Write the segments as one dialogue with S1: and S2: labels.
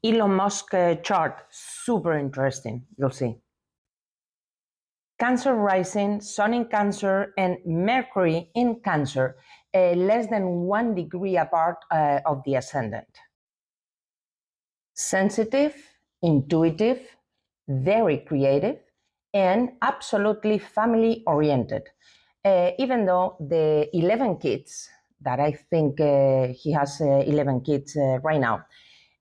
S1: Elon Musk chart, super interesting, you'll see. Cancer rising, Sun in Cancer, and Mercury in Cancer, less than 1 degree apart of the ascendant. Sensitive, intuitive, very creative, and absolutely family oriented. Even though the 11 kids, that I think he has 11 kids right now,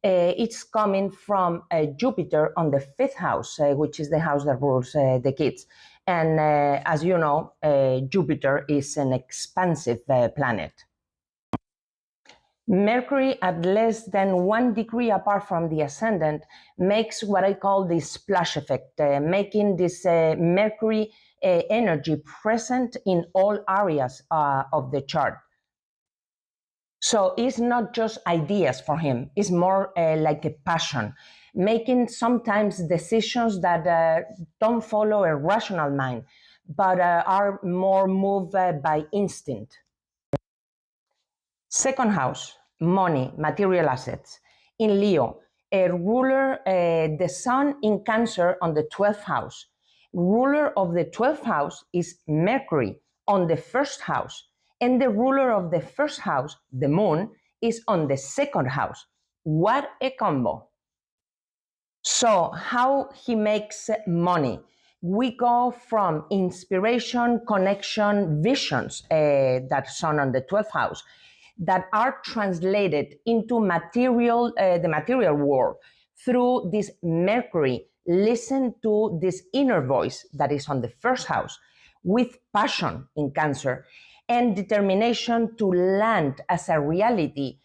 S1: it's coming from Jupiter on the fifth house, which is the house that rules the kids. And as you know, Jupiter is an expansive planet. Mercury at less than 1 degree apart from the ascendant makes what I call the splash effect, making this Mercury energy present in all areas of the chart. So it's not just ideas for him, it's more like a passion, making sometimes decisions that don't follow a rational mind, but are more moved by instinct. Second house, money, material assets. In Leo, a ruler, the Sun in Cancer on the 12th house. Ruler of the 12th house is Mercury on the first house. And the ruler of the first house, the Moon, is on the second house. What a combo. So, how he makes money? We go from inspiration, connection, visions, that Sun on the 12th house, that are translated into material, the material world through this Mercury. Listen to this inner voice that is on the first house with passion in Cancer and determination to land as a reality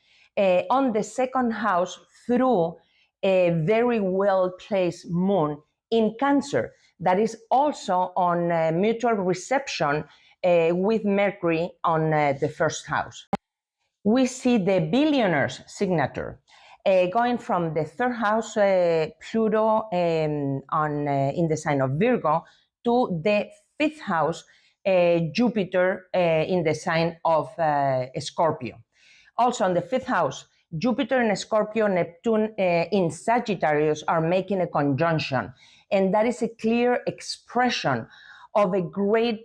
S1: on the second house through a very well placed Moon in Cancer that is also on mutual reception with Mercury on the first house. We see the billionaire's signature going from the third house, Pluto in the sign of Virgo, to the fifth house, Jupiter in the sign of Scorpio. Also on the fifth house, Jupiter in Scorpio, Neptune in Sagittarius are making a conjunction. And that is a clear expression of a great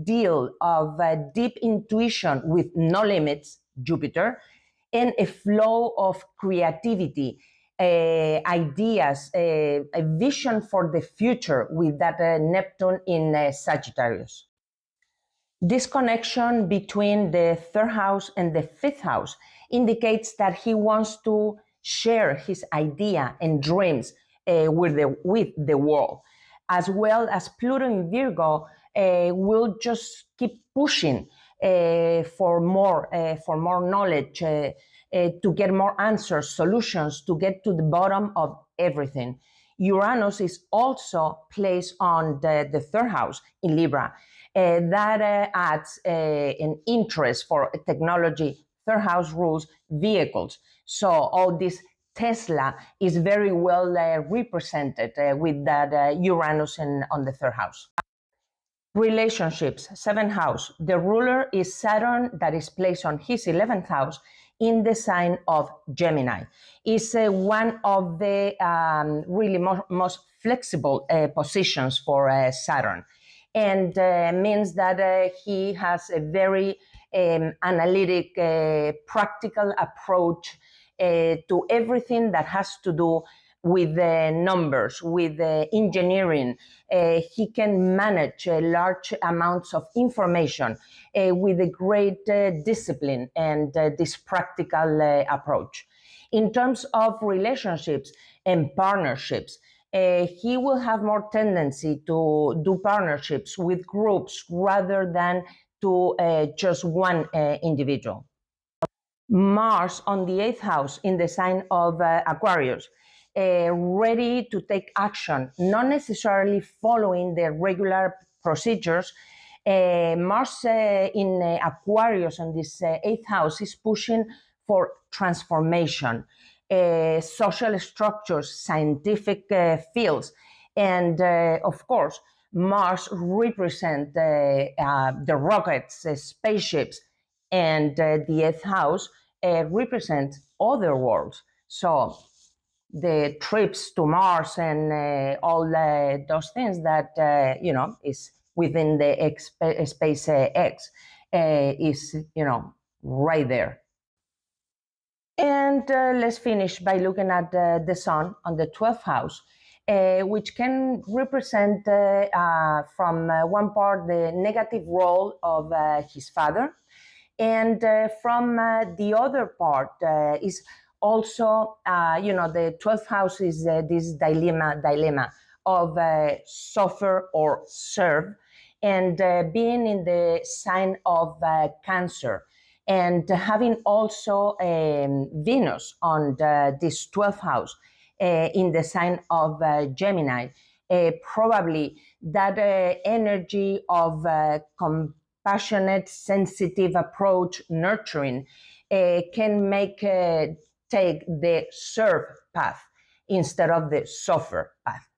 S1: deal of deep intuition with no limits, Jupiter, and a flow of creativity, ideas, a vision for the future with that Neptune in Sagittarius. This connection between the third house and the fifth house indicates that he wants to share his idea and dreams with the world, as well as Pluto in Virgo will just keep pushing for more knowledge, to get more answers, solutions, to get to the bottom of everything. Uranus is also placed on the third house in Libra. That adds an interest for technology. Third house rules vehicles. So all this Tesla is very well represented with that Uranus on the third house. Relationships, seventh house. The ruler is Saturn that is placed on his 11th house in the sign of Gemini. It's one of the really most flexible positions for Saturn, and means that he has a very analytic, practical approach to everything that has to do with the numbers, with the engineering. He can manage large amounts of information with a great discipline and this practical approach. In terms of relationships and partnerships, he will have more tendency to do partnerships with groups rather than to just one individual. Mars on the 8th house in the sign of Aquarius, ready to take action, not necessarily following the regular procedures. Mars in Aquarius on this 8th house is pushing for transformation, social structures, scientific fields, and of course, Mars represents the rockets, spaceships, and the 8th house represents other worlds. So the trips to Mars and all those things that is within the SpaceX is right there. And let's finish by looking at the sun on the 12th house, which can represent from one part the negative role of his father, and from the other part is also, the 12th house is this dilemma of suffer or serve, and being in the sign of Cancer, and having also Venus on this 12th house in the sign of Gemini. Probably that energy of compassionate, sensitive approach, nurturing, can take the serve path instead of the suffer path.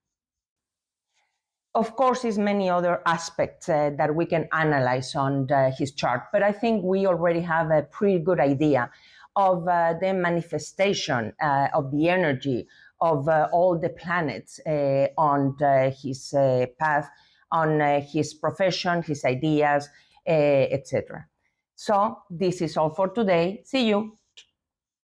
S1: Of course, there's many other aspects that we can analyze on his chart, but I think we already have a pretty good idea of the manifestation of the energy of all the planets on his path, on his profession, his ideas, etc. So this is all for today. See you.